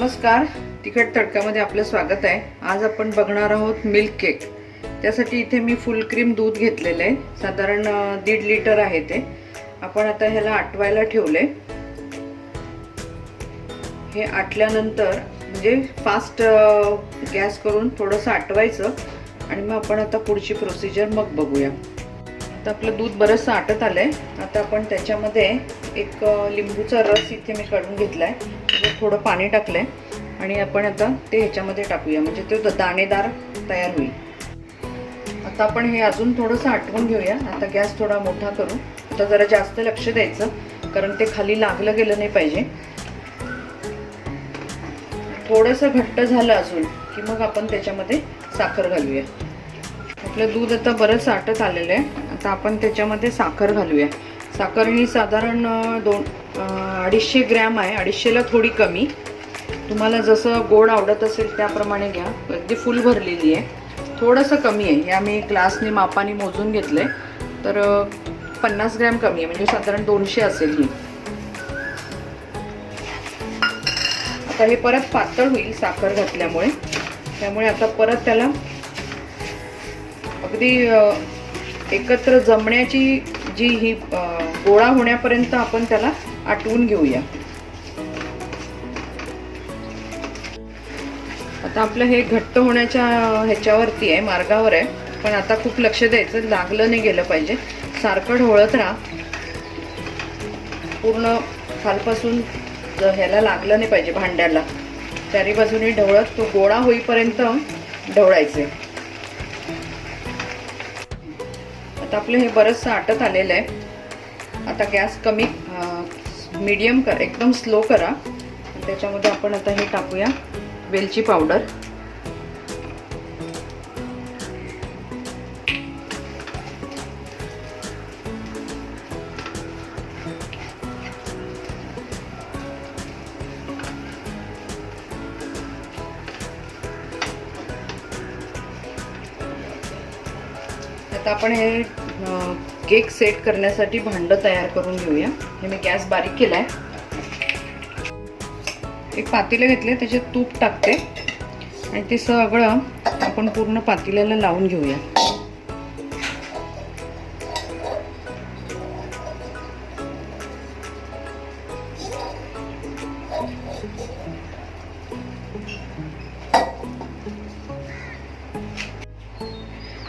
नमस्कार, तिखट तडकामध्ये आपलं स्वागत आहे। आज आपण बघणार आहोत मिल्क केक। त्यासाठी इथे मी फुल क्रीम दूध घेतलेले आहे, साधारण 1.5 लिटर आहे ते। आपण आता ह्याला आटवायला ठेवले। हे आटल्यानंतर म्हणजे फास्ट गॅस करून थोडंसं आटवायचं आणि मग आपण आता पुढची प्रोसिजर मग बघूया। आता आपलं दूध बरंचसं आटत आलंय। आता आपण त्याच्यामध्ये एक लिंबूचा रस इथे मी काढून घेतलाय, थोडं पाणी टाकलंय आणि आपण आता ते ह्याच्यामध्ये टाकूया, म्हणजे ते दाणेदार तयार होईल। आता आपण हे अजून थोडंसं आटवून घेऊया। आता गॅस थोडा मोठा करू। आता जरा जास्त लक्ष द्यायचं, कारण ते खाली लागलं गेलं नाही पाहिजे। थोडंसं घट्ट झालं अजून की मग आपण त्याच्यामध्ये साखर घालूया। आपलं दूध आता बरंच आटत आलेलं आहे। आता आपण त्याच्यामध्ये साखर घालूया। साखर ही साधारण 250 ग्रॅम आहे, 250ला थोडी कमी। तुम्हाला जसं गोड आवडत असेल त्याप्रमाणे घ्या। अगदी फुल भरलेली आहे, थोडंसं कमी आहे। हे आम्ही ग्लासने मापाने मोजून घेतले, तर 50 ग्रॅम कमी आहे, म्हणजे साधारण 200 असेल ही। आता हे परत पातळ होईल साखर घातल्यामुळे, त्यामुळे आता परत त्याला अगदी एकत्र जमण्याची जी ही गोळा होण्यापर्यंत आपण त्याला आटवून घेऊया। आता आपलं हे घट्ट होण्याच्या ह्याच्यावरती आहे, मार्गावर आहे। पण आता खूप लक्ष द्यायचं, लागलं नाही गेलं पाहिजे। सारखं ढवळत राहा, पूर्ण खालपासून ह्याला लागलं नाही पाहिजे, भांड्याला चारी बाजूने ढवळत तो गोळा होईपर्यंत ढवळायचे। आता आपलं हे बरंचसं आटत आलेलं आहे। आता गॅस कमी मीडियम कर, एकदम स्लो करा। त्याच्यामध्ये आपण आता हे टाकूया वेलची पावडर। आता आपण हे केक सेट करण्यासाठी भांडं तयार करून घेऊया। हे मी गॅस बारीक केलाय। एक पातेलं घेतले, त्याच्यात तूप टाकते आणि ते सगळं आपण पूर्ण पातेल्याला लावून घेऊया।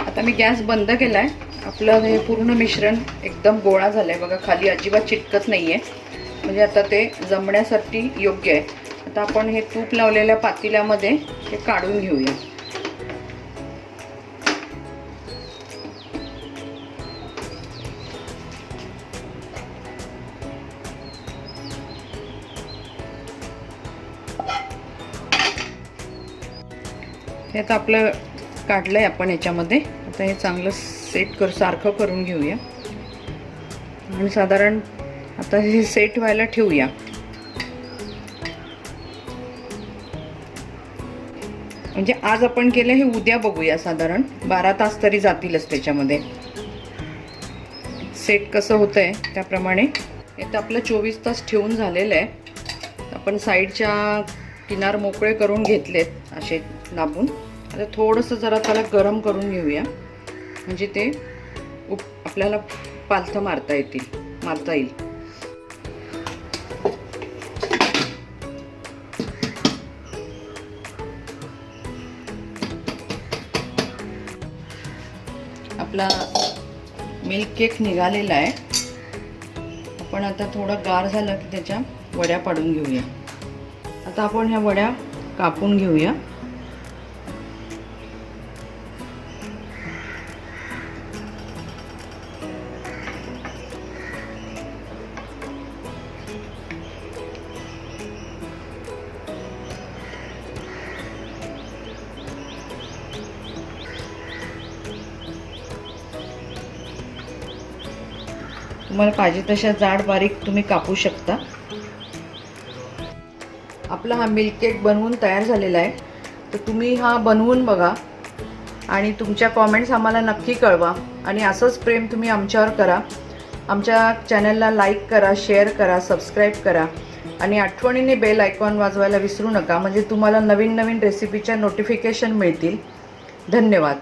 आता मी गॅस बंद केलाय। आपलं हे पूर्ण मिश्रण एकदम गोळा झालंय बघा, खाली अजिबात चिटकत नाहीये, म्हणजे आता ते जमण्यासाठी योग्य आहे। आता आपण हे तूप लावलेल्या पातेल्यामध्ये हे काढून घेऊया। हे आता आपलं काढलंय आपण ह्याच्यामध्ये। आता हे चांगलं सेट सारखं करून घेऊया आणि साधारण आता हे सेट व्हायला ठेवूया। म्हणजे आज आपण केलं हे उद्या बघूया, साधारण 12 तास तरी जातीलच त्याच्यामध्ये। सेट कसं होतंय त्याप्रमाणे हे तर आपलं 24 तास ठेवून झालेलं आहे। आपण साईडच्या किनार मोकळे करून घेतलेत असे दाबून। आता थोडंसं जरा त्याला गरम करून घेऊया, म्हणजे ते आपल्याला पालथं मारता येईल। आपला मिल्क केक निघालेला आहे। आपण आता थोडं गार झालं की त्याच्या वड्या पाडून घेऊया। आता आपण ह्या वड्या कापून घेऊया। तुम्हाला पाहिजे तशा जाड बारीक तुम्ही कापू शकता। आपला हा मिल्क केक बनवून तयार झालेला आहे, तर तुम्ही हा बनवून बघा आणि तुमच्या कमेंट्स आम्हाला नक्की कळवा। आणि असंच प्रेम तुम्ही आमच्यावर करा। आमच्या चॅनलला लाईक करा, शेअर करा, सबस्क्राईब करा आणि आठवणीने बेल आयकॉन वाजवायला विसरू नका, म्हणजे तुम्हाला नवीन नवीन रेसिपीच्या नोटिफिकेशन मिळतील. धन्यवाद.